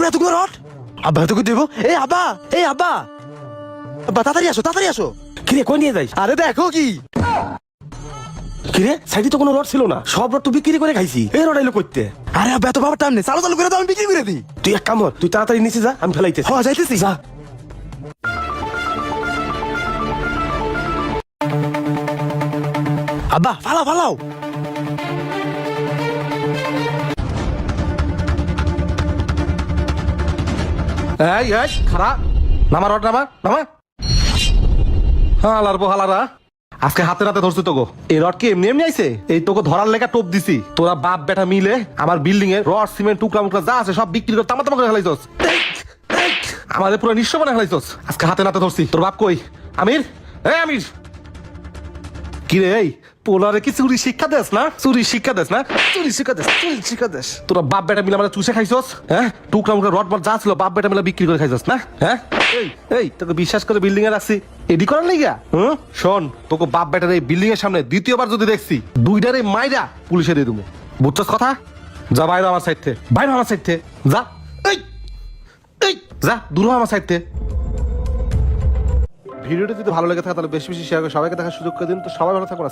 আব্বা এতগুলো রড, আব্বা এতগুলো দেবো। এই আব্বা, এই আব্বা, আব্বা তাড়াতাড়ি আসো, তাড়াতাড়ি আসো। কিরে কই নিয়ে যাই? আরে দেখো কি, কিরে সাইডে তো কোনো রড ছিল না, সব রড তো বিক্রি করে খাইছি। এই রড আইলো করতে। আরে আব্বা এত বাবার টাইম নেই, চালু চালু করে দাও, আমি বিক্রি করে দিই। তুই এক কাম কর, তুই তাড়াতাড়ি নিচে যা, আমি ফেলাইতেছি। হ্যাঁ যাইতেছি। যা। আব্বা ফালাও ফালাও। এই এই খারা, নামা রড, নামা নামা। হালার বো হালারা, আজকে হাতে নাতে ধরছি তোকে। এই রড কি এমনি এমনি আইছে? এই তোকে ধরার লেগা টোপ দিছি। তোরা বাপ বেটা মিলে আমার বিল্ডিং এ রড সিমেন্ট টুকরা মুকরা যা আছে সব বিক্রি করে তামা তামা করে ফেলাইছস। আমাদের পুরো নিঃস্ব বানায় ফেলাইছস। আজকে হাতে নাতে ধরছি। তোর বাপ কই? আমির, এই আমির। কি রে, এই পোলারে কি চুরি শিক্ষা দেস না? চুরি শিক্ষা দেস না? চুরি শিক্ষা দেস, চুরি শিক্ষা দেস। তোরা বাপ বেটা মিলে আমাদের চুষে খাইছস। হ্যাঁ, টুকরা মুকরা রড মড যা ছিল বাপ বেটা মিলে বিক্রি করে খাইছস না? হ্যাঁ, এই এই তোকে বিশ্বাস করে বিল্ডিং এ রাখছি এডি করার লাইগা? শোন, তোকে বাপ বেটার এই বিল্ডিং এর সামনে দ্বিতীয়বার যদি দেখছি, দুইটারে মাইরা পুলিশে দিয়ে দেবো। বুঝছস কথা? যা বাইরে আমার সাইড থেকে, বাইরে আমার সাইড থেকে যা। এই এই যা, দূর হ আমার সাইড থেকে। ভিডিওটি যদি ভালো লেগে থাকে তাহলে বেশি বেশি শেয়ার করে সবাইকে দেখার সুযোগ করে দিন। তো সবাই ভালো থাকুন।